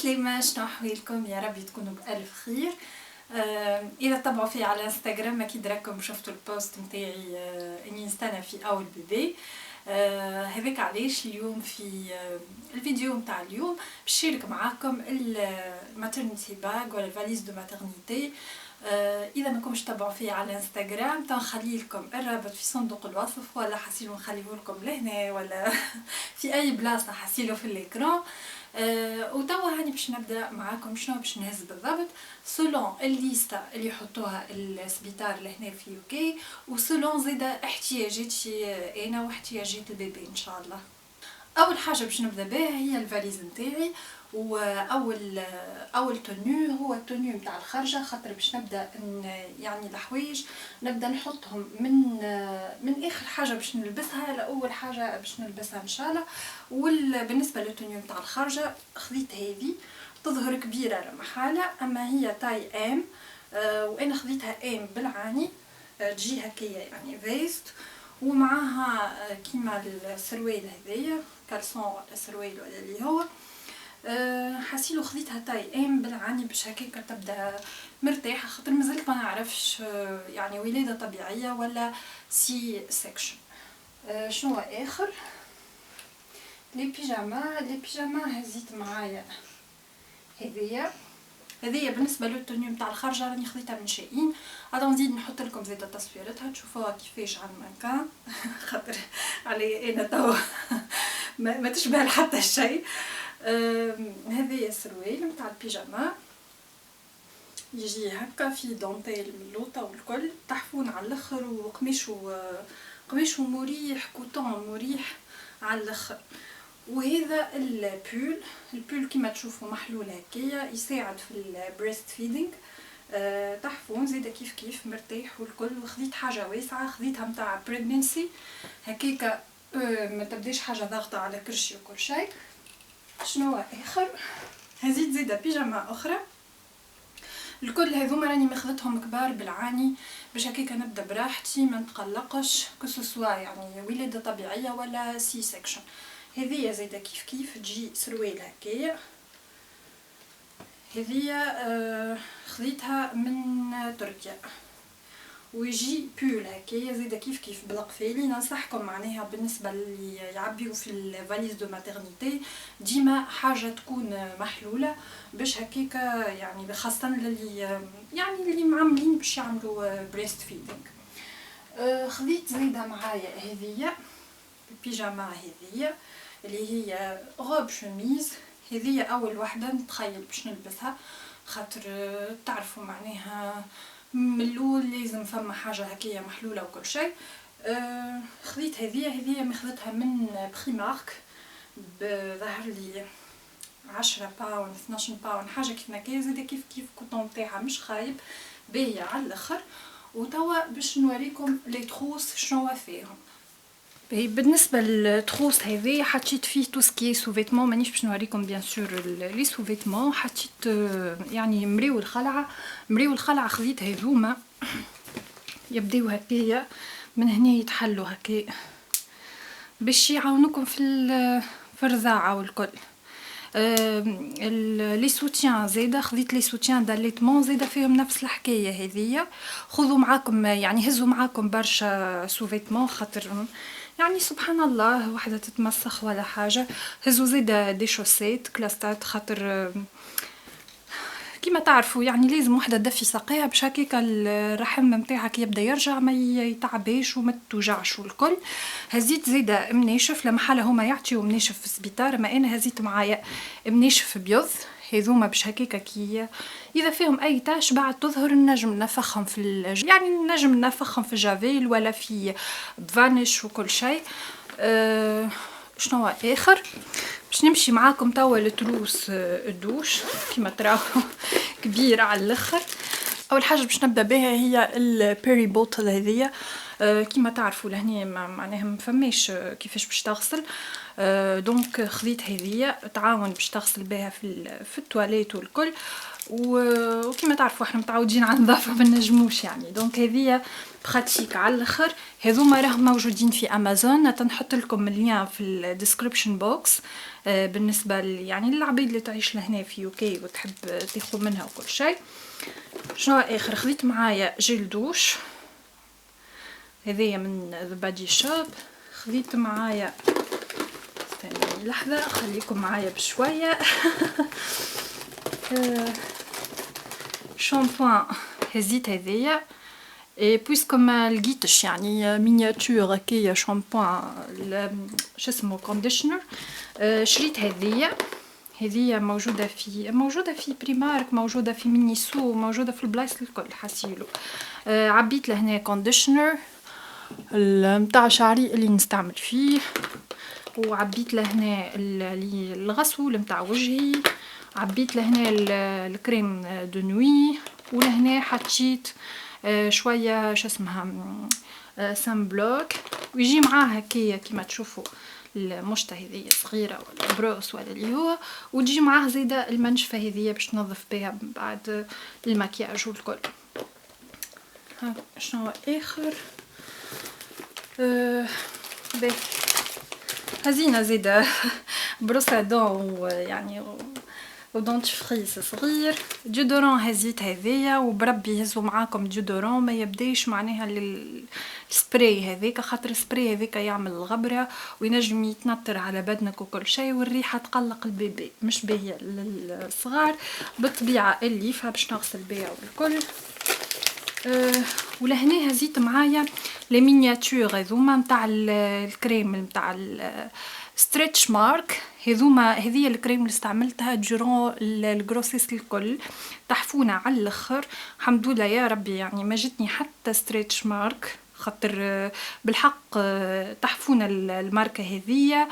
عسلامة، شنو أحوالكم؟ يا رب تكونوا بألف خير. إذا تتبعوا فيا على الانستغرام أكيد راكم شفتوا البوست متاعي إني نستنى في أول بيبي. هذاك علاش اليوم في الفيديو متاع اليوم بشارك معاكم الماترنيتي باغ ولا الفاليز دو ماترنيتي. اذا ما كنتش تتبعوا فيا على الانستغرام تنخلي لكم الرابط في صندوق الوصف، ولا حسيلو نخليه لكم لهنا ولا في اي بلاصه حسيلو في الاكران. وتوا هاني باش نبدا معاكم شنو باش نهز بالضبط سولون الليسته اللي يحطوها السبيطار لهنا في يوكي، وسولون زيدا احتياجاتي انا واحتياجات البيبي ان شاء الله. اول حاجه باش نبدا بها هي الفاليز نتاعي، واول تونيو هو التونيو نتاع الخرجه، خاطر باش نبدا يعني الحوايج نبدا نحطهم من اخر حاجه باش نلبسها لاول حاجه باش نلبسها ان شاء الله. وبالنسبه للتونيو نتاع الخرجه خذيت هذه تظهر كبيره لا محاله، اما هي تاي ام، وانا خذيتها ام بالعاني، تجي هكايا يعني فيست، ومعاها كيما السروال هذايا كالسون ولا سروال ولا اللي هو حسيلو خذيتها تاي ام بالعاني باش هكاكا تبدا مرتاحه، خاطر مازلت ما نعرفش يعني ولاده طبيعيه ولا سي سيكشن. شنو اخر لي بيجاما هزيت معايا هذيا بالنسبه للتونيو نتاع الخرجه راني خذيتها من شاهين. غادي نزيد نحط لكم زيد تصويرتها تشوفوها كيفاش على المكان خاطر علي انا توا ما تشبه لحتى شيء. هذه السروال نتاع البيجاما يجي هكا في دونتيل ملوطه والكل تحفون على الاخر، وقماشه مريح، كوتون مريح على الاخر. وهذا البول كيما تشوفوا محلول هكايا يساعد في البريست فيدينغ، تحفون زيدا كيف مرتاح والكل. وخذيت حاجه واسعه خذيتها نتاع بريغننسي هكاكا، ما تبداش حاجه ضاغطه على كرشي وكل شيء. شنو اخر هزيت زيدا بيجاما اخرى، الكل هذوما راني ماخذتهم كبار بالعاني باش هكاكا نبدا براحتي ما نتقلقش كسوسوا يعني ولاده طبيعيه ولا سي سيكشن. هذه زيدا كيف تجي سروال هكايا، هذه خذيتها من تركيا، ويجي بول هكايا زيدا كيف بالقفالي. ننصحكم معناها بالنسبه اللي يعبيو في الفاليز دو ماترنيتي ديما حاجه تكون محلوله باش هكاكا يعني خاصه اللي معملين باش يعملوا بريست فيدينغ. خذيت زيدا معايا هذه البيجاما هذه اللي هي غوب شميز، هذه اول وحده نتخيل باش نلبسها خاطر تعرفوا معناها من الاول لازم فما حاجه هكايا محلوله وكل شيء. خذيت هذه ماخذتها من بريمارك بظهر لي 10 باون 12 باون حاجه كيف هكايا، زيد كيف كوطون تاعها مش خايب باهيه على الاخر. وتوا باش نوريكم لي تروس شنو فيهم. بالنسبه للتروس هذه حطيت فيه تو سكي سو فيتمون، مانيش باش نوريكم بيان سور لي سو فيتمون. حطيت يعني مريو الخلعه خذيت هذوما يبداو هكايا من هنا يتحلوا هكا باش يعاونوكم في الرضاعه والكل. لي سوتيان زيدا خذيت لي سوتيان داليتمون زيدا فيهم نفس الحكايه هذيا. خذوا معاكم يعني هزوا معاكم برشا سو فيتمون خاطر يعني سبحان الله وحده تتمسخ ولا حاجه. هزوا زيدا دي شوسيت كلاستات خاطر كيما تعرفوا يعني لازم وحده تدفي ساقيها باش هكاكا الرحم نتاعك يبدا يرجع ما يتعباش وما توجعش والكل. هزيت زيدا مناشف لمحاله هما يعطيو مناشف في السبيطار، ما انا هزيت معايا مناشف بيض هذوما باش هكاكا كي اذا فيهم اي تاش بعد تظهر نجم نفخهم يعني نجم نفخهم في جافيل ولا في فانيش وكل شيء. شنو اخر باش نمشي معاكم توا لتروس الدوش كيما تراو كبيره على الاخر. اول حاجه باش نبدا بها هي البيري بوتل هذيا. كيما تعرفوا لهنا معناها ما فماش كيفاش باش تغسل. دونك خذيت هذيا تعاون باش تغسل بها في التواليت والكل. وكيما تعرفوا احنا متعودين على النظافه ما نجموش يعني. دونك هذيا براتيك على الاخر. هذوما راهم موجودين في امازون، تنحط لكم اللين في الديسكريبشن بوكس. بالنسبه يعني للعبيد اللي تعيش لهنا في يوكي وتحب تاخذ منها وكل شيء. شنو اخر خذيت معايا جيل دوش هذيا من ذا بادي شوب. خذيت معايا استني لحظه خليكم معايا بشويه. شامبوان هزيت هذيا بويسكو ما لقيتش يعني مينياتور هكايا شامبوان شو اسمه كونديشنر. شريت هذيا موجوده في بريمارك، موجوده في مينيسو، موجوده في البلايص الكل حسيلو. عبيت لهنا كونديشنر متاع شعري اللي نستعمل فيه، وعبيت لهنا الغسول متاع وجهي، عبيت لهنا الكريم دو نوي، ولهنا حطيت شويه شو اسمها سان بلوك. ويجي معاها هكايا كيما تشوفوا المشطه هذيا صغيره ولا بروس ولا اللي هو، وتجي معاه زيدا المنشفه هذيا باش تنظف بها بعد المكياج والكل. ها شنو اخر باهي هزينه زيدا بروسة دون يعني ودونتفريس صغير. ديودورون هزيت هذيا، وبربي هزوا معاكم ديودورون ما يبداش معناها السبراي هذيك، خاطر السبراي هذيك يعمل الغبره وينجم يتنطر على بدنك وكل شيء، والريحه تقلق البيبي مش باهيه للصغار بالطبيعه اللي باش نغسل بها والكل. ولهنا هزيت معايا لي مينياتور هذوما نتاع الكريم نتاع ستريتش مارك. هذه الكريم اللي استعملتها دورون الجروسيس الكل، تحفونه على الاخر الحمد لله يا ربي. يعني ما جتني حتى ستريتش مارك، خاطر بالحق تحفونه الماركه هذية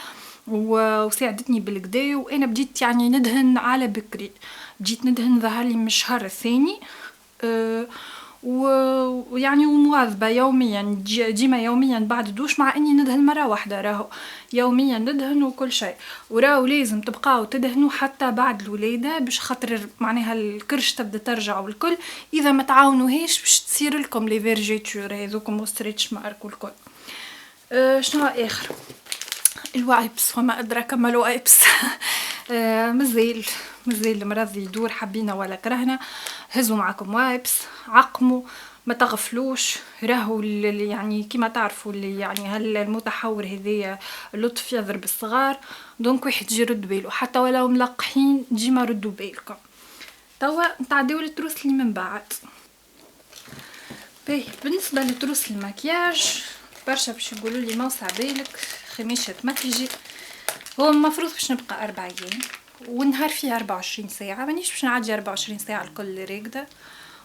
وساعدتني بالكدا. وانا بديت يعني ندهن على بكري، بديت ندهن ظهرلي من الشهر الثاني. ويعني ومواظبه يوميا ديما يوميا بعد دوش، مع اني ندهن مره واحده راهو يوميا ندهن وكل شيء. وراهو لازم تبقاو تدهنوا حتى بعد الولاده باش خاطر معناها الكرش تبدا ترجع والكل. اذا ما تعاونوهاش باش تصير لكم لي فيرجيتور هذوكم وستريتش مارك والكل. شنو اخر الوايبس وما ادراك ما الوايبس. مازال المرض يدور حبينا ولا كرهنا. هزوا معكم وايبس، عقموا ما تغفلوش. راهو يعني كيما تعرفوا اللي يعني المتحور هذايا لطف يضرب الصغار. دونك واحد يجي يرد باله حتى ولو ملقحين ديما ردوا بالكم. توا نتعداو للتروس اللي من بعد. باهي بالنسبه لتروس المكياج برشا باش يقولوا لي موسع بالك خميشه مكياجي. هو المفروض باش نبقى 4 ايام والنهار فيه 24 ساعه، مانيش باش نعدي 24 ساعه الكل راقده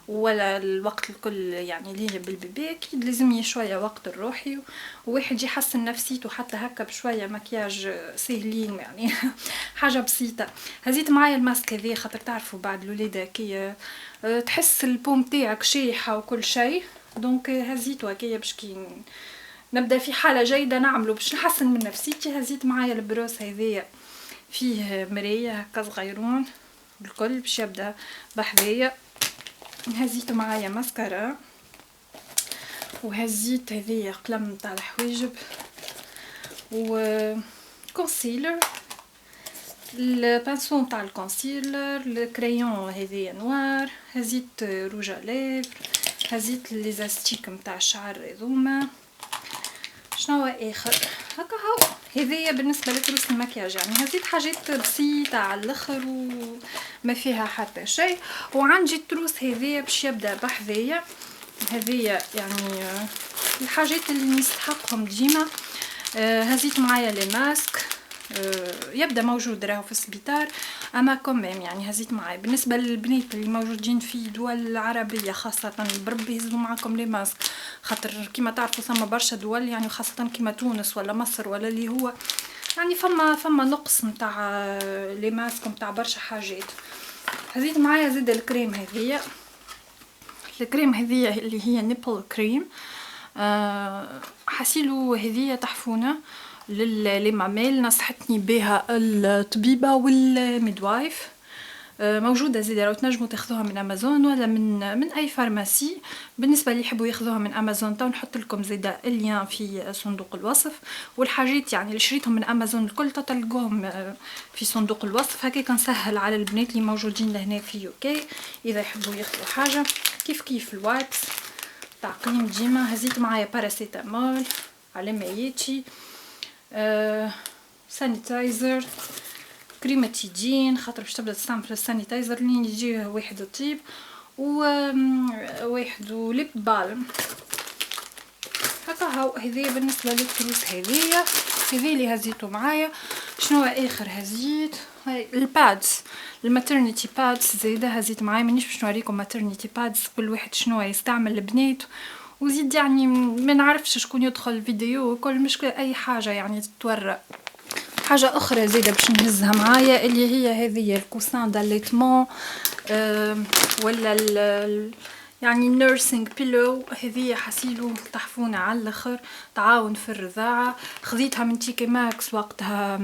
ولا الوقت الكل يعني ليه بالبيبي. اكيد لازمني شويه وقت الروحي وواحد يحسن نفسيته حتى هكا بشويه مكياج سهلين يعني حاجه بسيطه. هزيت معايا الماسك هذا خاطر تعرفوا بعد الولاده كي تحس البوم تاعك شايحه وكل شيء. دونك هزيته هكايا باش كي نبدا في حاله جيده نعمله باش نحسن من نفسيتي. هزيت معايا البروس هذايا فيه مرايه هكا صغيرون الكل باش يبدا بحذايا. هزيت معايا ماسكارا، وهزيت هذايا قلم تاع الحواجب، و كونسيلر، البانسون تاع الكونسيلر، الكريون هذايا نوار. هزيت روج ليفر، هزيت لي زاستيك نتاع الشعر هذوما. شنو اخر هكا هاو هذايا بالنسبه لتروس المكياج. يعني هزيت حاجات بسيطه على الاخر وما فيها حتى شيء. وعندي التروس هذايا باش يبدا بحذايا. هذايا يعني الحاجات اللي نستحقهم ديما. هزيت معايا لي ماسك، يبدا موجود راهو في السبيطار اما كوميم يعني هزيت معايا. بالنسبه للبنات اللي موجودين في دول العربيه خاصه بربي هزوا معاكم لي ماسك، خاطر كيما تعرفوا ثم برشا دول يعني خاصه كيما تونس ولا مصر ولا اللي هو يعني فما نقص نتاع لي ماسك نتاع برشا حاجات. هزيت معايا زيد الكريم هذيا الكريم هذه اللي هي نيبل كريم. حسيلو هذه تحفونه للماميل، نصحتني بها الطبيبه والميدوايف. موجوده زيدا، راهو تنجموا تاخذوها من امازون ولا من اي فارماسي. بالنسبه اللي يحبوا ياخذوها من امازون تو نحط لكم زيدا اللين في صندوق الوصف. والحاجات يعني اللي شريتهم من امازون الكل تلقوهم في صندوق الوصف. هكاك نسهل على البنات اللي موجودين لهنا في يوكي اذا يحبوا ياخذوا حاجه. كيف الوايبس تعقيم ديما هزيت معايا باراسيتامول على ما ياتي، سانيتايزر، كريماتيدين خاطر باش تبدا تستعمل في السانيتايزر اللي يجيه واحد طيب، واحد ليب بالم هكا. هاو هذه بالنسبه للفلوس. هذه اللي هزيتو معايا. شنو اخر هزيت؟ هاي البادز، الماترنيتي بادز زيده هزيت معايا. مانيش باش نوريكم ماترنيتي بادز كل واحد شنو يستعمل البنات، وزيد يعني ما نعرفش شكون يدخل الفيديو وكل مشكله اي حاجه يعني تتورى. حاجه اخرى زيده باش نهزها معايا اللي هي هذه الكوسان داليتمون ولا يعني نيرسينج بيلو. هذه حسيلو تحفونه على الاخر، تعاون في الرضاعه. خذيتها من تيكي ماكس وقتها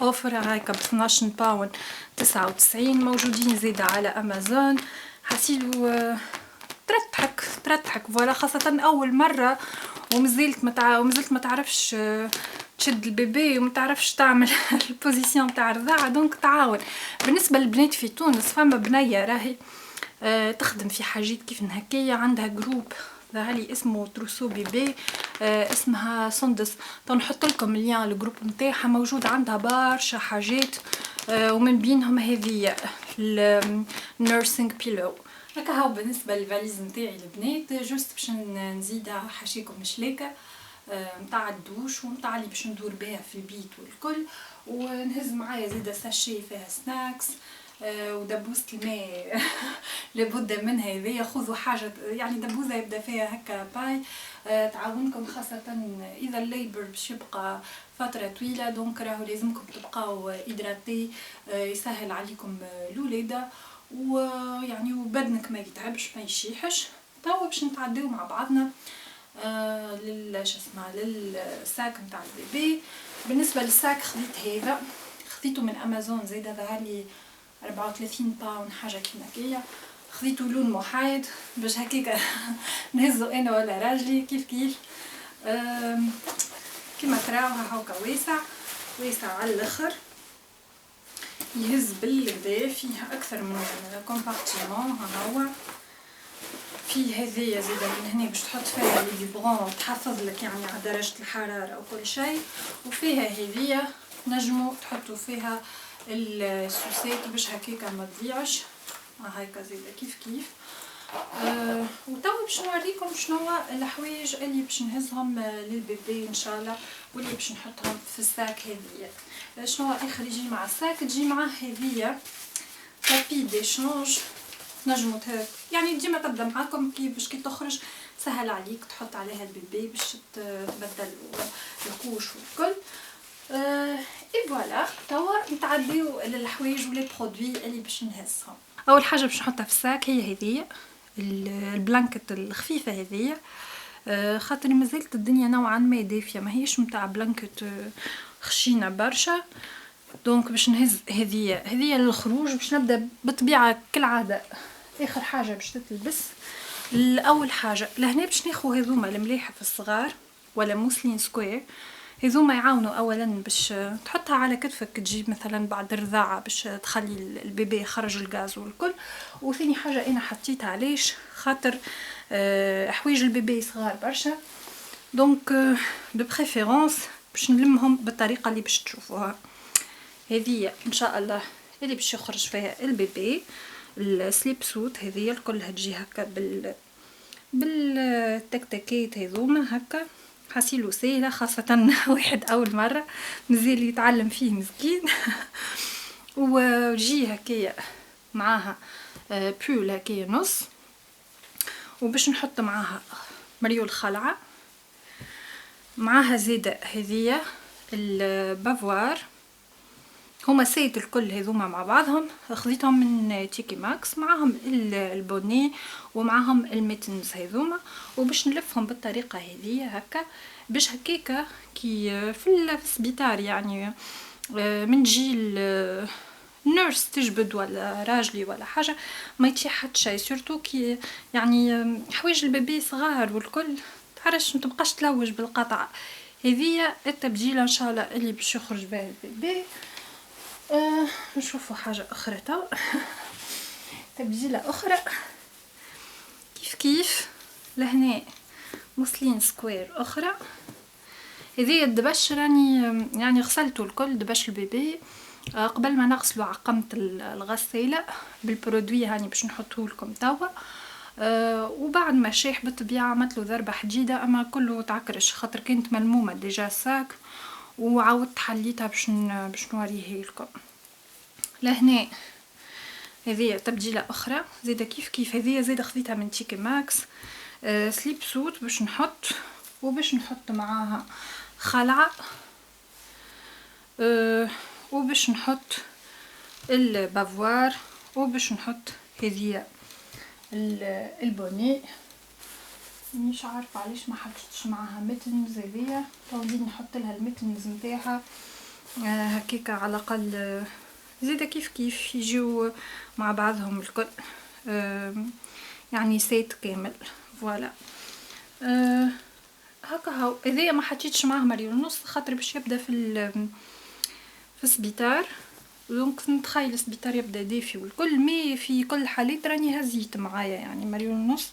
اوفر هايكا ب 12 باوند 99، موجودين زيدا على امازون. حسيلو ترتحك فوالا، خاصه اول مره ومازلت ما تعرفش تشد البيبي وما تعرفش تعمل البوزيسيون تاع الرضاعه. دونك تعاون. بالنسبه للبنات في تونس فما بنيه راهي تخدم في حاجات كيف هكايا، عندها جروب ظهرلي اسمه تروسو بيبي، اسمها سندس. نحط لكم اللين الجروب نتاعها، موجود عندها برشا حاجات ومن بينهم هذه النيرسينج بيلو. هكا هاو بالنسبه للفاليز نتاعي البنات. جوست باش نزيد حاشيكم مشلاكه نتاع الدوش ونتاع اللي باش ندور بها في البيت والكل. ونهز معايا زيدا ساشي فيها سناكس ودبوسة الماء لابد منها. هذه خذوا حاجه يعني دبوزه يبدا فيها هكا باي تعاونكم، خاصه اذا الليبر باش يبقى فتره طويله. دونك راهو لازمكم تبقاو ادراتي، يسهل عليكم الولاده ويعني وبدنك ما يتعبش ما يشيحش. توا باش نتعداو مع بعضنا للساك نتاع البيبي. بالنسبه للساك خذيته من امازون زيدا ظهرلي 34 باوند حاجه كيما هكايا. خذيته لون محايد باش هكاك نهزو انا ولا راجلي كيف كيما تراو هاكا واسع على الاخر، يهز بالكدا. فيه اكثر من كومبارتيمون. ها هو فيه هذيا زيدا من هنا باش تحط فيها لي بيبرون تحفظ لك يعني على درجه الحراره وكل شيء. وفيها هذيا نجموا تحطوا فيها السوسات باش هكاكا ما تضيعش. هاكا زيدا كيف وتوا باش نوريكم شنو الحوايج اللي باش نهزهم للبيبي ان شاء الله واللي باش نحطهم في الساك. هذه شنو اخر يجي مع الساك؟ تجي مع هذه تابي ديشانج. نجموا يعني ديما تبدا معاكم باش كي تخرج سهل عليك تحط عليها البيبي باش تبدل الكوش والكل. اي فوالا توا نتعديو للحوايج ولي برودوي اللي باش نهزهم. اول حاجه باش نحطها في الساك هي هذه البلانكت الخفيفه هذه، خاطر مازالت الدنيا نوعا ما دافيه، ما هيش نتاع بلانكت خشينه برشا. دونك باش نهز هذه للخروج. باش نبدا بالطبيعه كالعاده. اخر حاجه باش تتلبس اول حاجه لهنا باش ناخذ هذوما الملاحف الصغار ولا موسلين سكوير. هذوما يعاونوا اولا باش تحطها على كتفك تجيب مثلا بعد الرضاعه باش تخلي البيبي يخرج الغاز والكل. وثاني حاجه انا حطيتها علاش خاطر حوايج البيبي صغار برشا. دونك دو بريفيرونس باش نلمهم بالطريقه اللي باش تشوفوها. هذه ان شاء الله اللي باش يخرج فيها البيبي. السليب سوت هذه الكل تجي هكا بالتكتكات هذوما هكا. حسيلو سهله خاصه واحد اول مره مازال يتعلم فيه مسكين. وجي هكايا معاها بول هكايا نص، وباش نحط معاها مريول خلعه، معاها زيادة هذية البافوار هما سيت الكل هذوما مع بعضهم، خذيتهم من تيكي ماكس معاهم البوني ومعاهم الميتنز هذوما، وباش نلفهم بالطريقه هذه هكا باش هكاكا كي في السبيطار يعني من تجي نيرس تجبد ولا راجلي ولا حاجه ما يطيح حتى شيء، سورتو كي يعني حوايج البيبي صغار والكل تعرفش ما تبقاش تلوج بالقطع. هذه التبجيله ان شاء الله اللي باش يخرج بها البيبي. نشوفوا حاجه اخرى تو تبجيله اخرى كيف لهنا موسلين سكوير اخرى. هذه الدبش راني يعني غسلته الكل دبش البيبي قبل ما نغسلو عقمت الغسالة بالبرودوي هاني باش نحطه لكم توا. وبعد ما شاح بالطبيعة عملتلو ضربة حديدة اما كله تعكرش خاطر كانت ملمومة ديجا ساك، وعاودت حليتها باش نوريه لكم. لهنا هذه تبديلة اخرى زيدا كيف هذه زيدا خذيتها من تيكي ماكس سليب سوت باش نحط معاها خلعة وباش نحط البافوار وباش نحط هذه البوني. مش عارفه علاش ما حطيتش معاها ميتنز هذيا، تو نحط لها الميتنز نتاعها هكاكا على الاقل زيدا كيف يجيو مع بعضهم الكل يعني سيت كامل. فوالا هكا هاو هذيا ما حطيتش معاها مريول ونص خاطر باش يبدا في السبيطار، دونك نتخيل السبيطار يبدا دافي والكل، مي في كل الحالات راني هزيت معايا يعني مريول ونص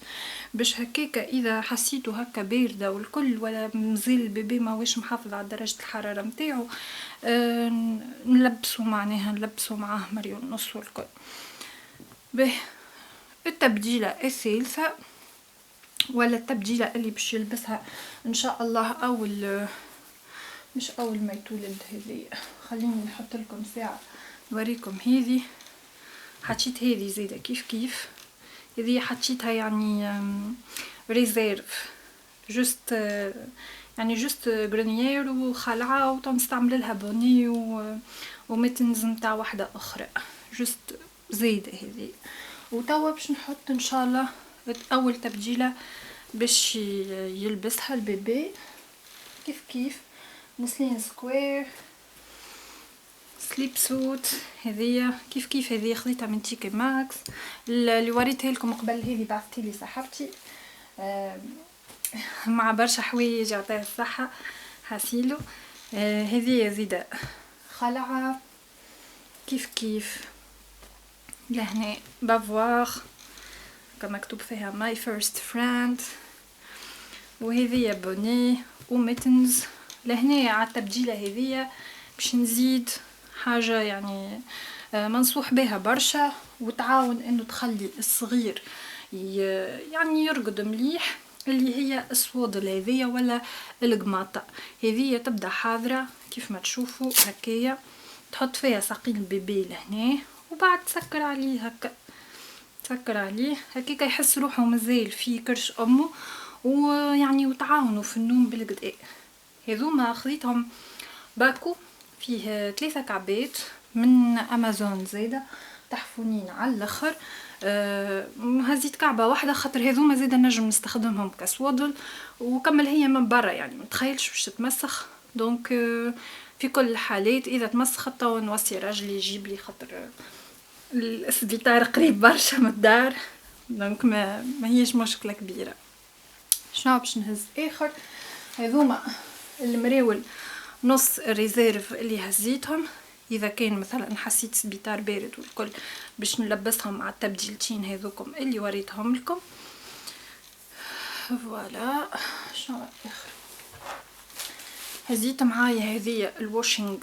باش هكاكا اذا حسيتو هكا بارده والكل ولا مازال البيبي ماهوش محافظ على درجه الحراره نتاعو نلبسو معاه مريول ونص والكل. به التبديله الثالثه ولا التبديله اللي باش يلبسها ان شاء الله مش اول ما يتولد. هذه خليني نحط لكم ساعه نوريكم. هذه حطيت هذه زيدا كيف هذه حطيتها يعني ريزيرف جوست يعني جوست غرينيير وخلعه وتنستعمل لها بوني وميتنز نتاع واحده اخرى جوست زيده هذه. وتوا باش نحط ان شاء الله اول تبديله باش يلبسها البيبي كيف موسلين سكوير سليب سوت. هذه كيف هذه خذيتها من تيكي ماكس اللي وريتها لكم قبل، هذه بعثتي لي صاحبتي مع برشا حوايج يعطيها الصحه حاسيلو. هذه زيدا خلعه كيف لهنا بافواغ كما مكتوب فيها ماي فيرست فريند، وهذه بوني وميتنز. لهنا على التبديله هذه باش نزيد حاجه يعني منصوح بها برشا وتعاون انه تخلي الصغير يعني يرقد مليح، اللي هي السوودل هذيا ولا القماطه. هذه تبدا حاضره كيف ما تشوفوا هكايا، تحط فيها ساقين البيبي لهنا وبعد تسكر عليه هكا تسكر عليه هكاكا يحس روحه مازال في كرش امه ويعني وتعاونوا في النوم بالقدا. هذوما خذيتهم باكو فيه 3 كعبات من امازون زاده تحفونين على الاخر. هزيت كعبه واحده خاطر هذوما زاده نجم نستخدمهم كسوادل وكمل هي من برا يعني متخيلش باش تتمسخ. دونك في كل الحالات اذا تمسخت تو نوصي راجلي يجيب لي خاطر السبيطار قريب برشا من الدار، دونك ما هيش مشكله كبيره. شنو باش نهز اخر هذوما المراول نص الريزيرف اللي هزيتهم اذا كان مثلا حسيت سبيطار بارد والكل باش نلبسهم مع التبديلتين هذوكم اللي وريتهم لكم. فوالا شنو اخر هزيت معايا هذه الواشينج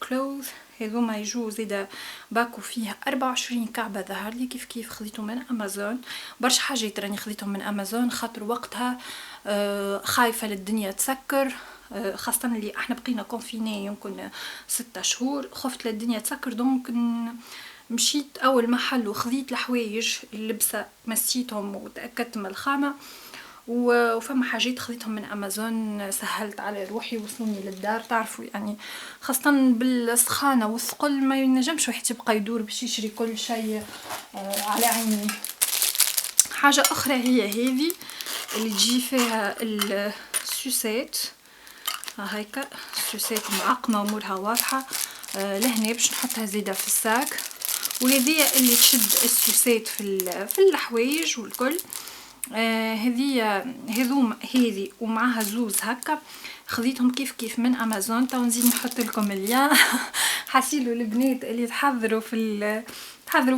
كلوث. هذوما يجو زيدا باكو فيه 24 كعبه ظهر لي كيف خذيتهم من امازون. برشا حاجات راني خذيتهم من امازون خاطر وقتها خايفه للدنيا تسكر، خاصه اللي احنا بقينا كونفيني يمكن 6 شهور خفت للدنيا تسكر. دونك مشيت اول محل وخذيت الحوايج اللبسه مسيتهم وتاكدت من الخامه وفما حاجات خذيتهم من امازون، سهلت على روحي وصلوني للدار. تعرفوا يعني خاصه بالسخانه والثقل ما ينجمش واحد يبقى يدور باش يشري كل شيء على عيني. حاجه اخرى هي هذه اللي تجي فيها السوسات، هيك السوسات معقمه وامورها واضحه. لهنا باش نحطها زيده في الساك، وهذه اللي تشد السوسات في الحوايج والكل. هذه ومعها زوز هكا خذيتهم كيف من امازون. تو نزيد نحط لكم اللين حاسيلو البنات اللي تحضروا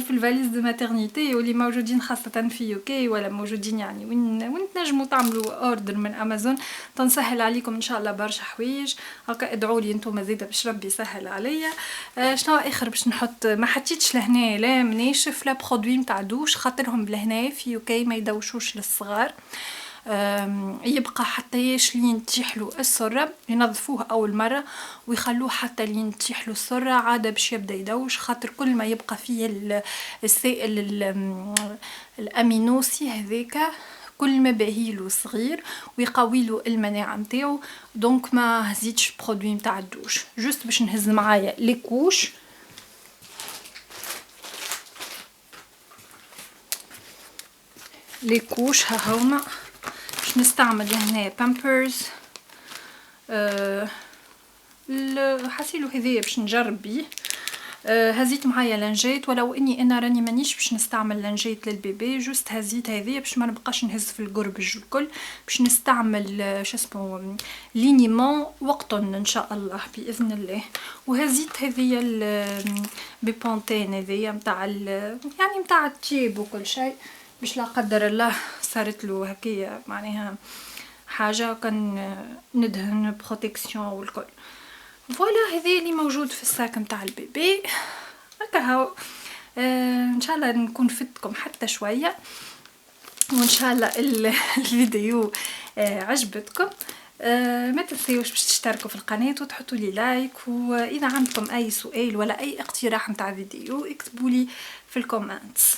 في الفاليز دو ماترنيتي واللي موجودين خاصه في يوكي ولا موجودين يعني وين تنجموا تعملوا اوردر من امازون. تنسهل عليكم ان شاء الله برشا حوايج هكا. ادعوا لي انتم زيده باش ربي يسهل عليا. شنو اخر باش نحط؟ ما حطيتش لهنا لا مناشف لا برودوي نتاع دوش، خاطرهم لهنا في يوكي ما يدوشوش للصغار. يبقى حتى لين تيحلو السره، ينظفوه اول مره ويخلوه حتى لين تيحلو السره عاده باش يبدا يدوش، خاطر كل ما يبقى فيه السائل الامينوسي هذاك كل ما باهيلو صغير ويقويلو المناعه نتاعو. دونك ما هزيتش برودوي نتاع الدوش، جوست باش نهز معايا لي كوش. ها هما باش نستعمل هنا بامبرز. حاسيلو هذايا باش نجرب بيه. هزيت معايا لانجيت، ولو اني انا راني مانيش باش نستعمل لانجيت للبيبي، جوست هزيت هذيا باش ما نبقاش نهز في القربج الكل. باش نستعمل شاسمو لينيمون وقطن ان شاء الله باذن الله. وهزيت هذيا بيبونتين هذيا نتاع يعني نتاع التيب وكل شيء، باش لا قدر الله صارت له هكايا معناها حاجه كان ندهن بروتيكسيون والكل. فوالا هذا اللي موجود في الساك نتاع البيبي هكا هاو. ان شاء الله نكون فدتكم حتى شويه، وان شاء الله الفيديو عجبتكم. ما تنسيوش باش تشتركوا في القناه وتحطوا لي لايك، واذا عندكم اي سؤال ولا اي اقتراح نتاع فيديو اكتبوا لي في الكومنتس.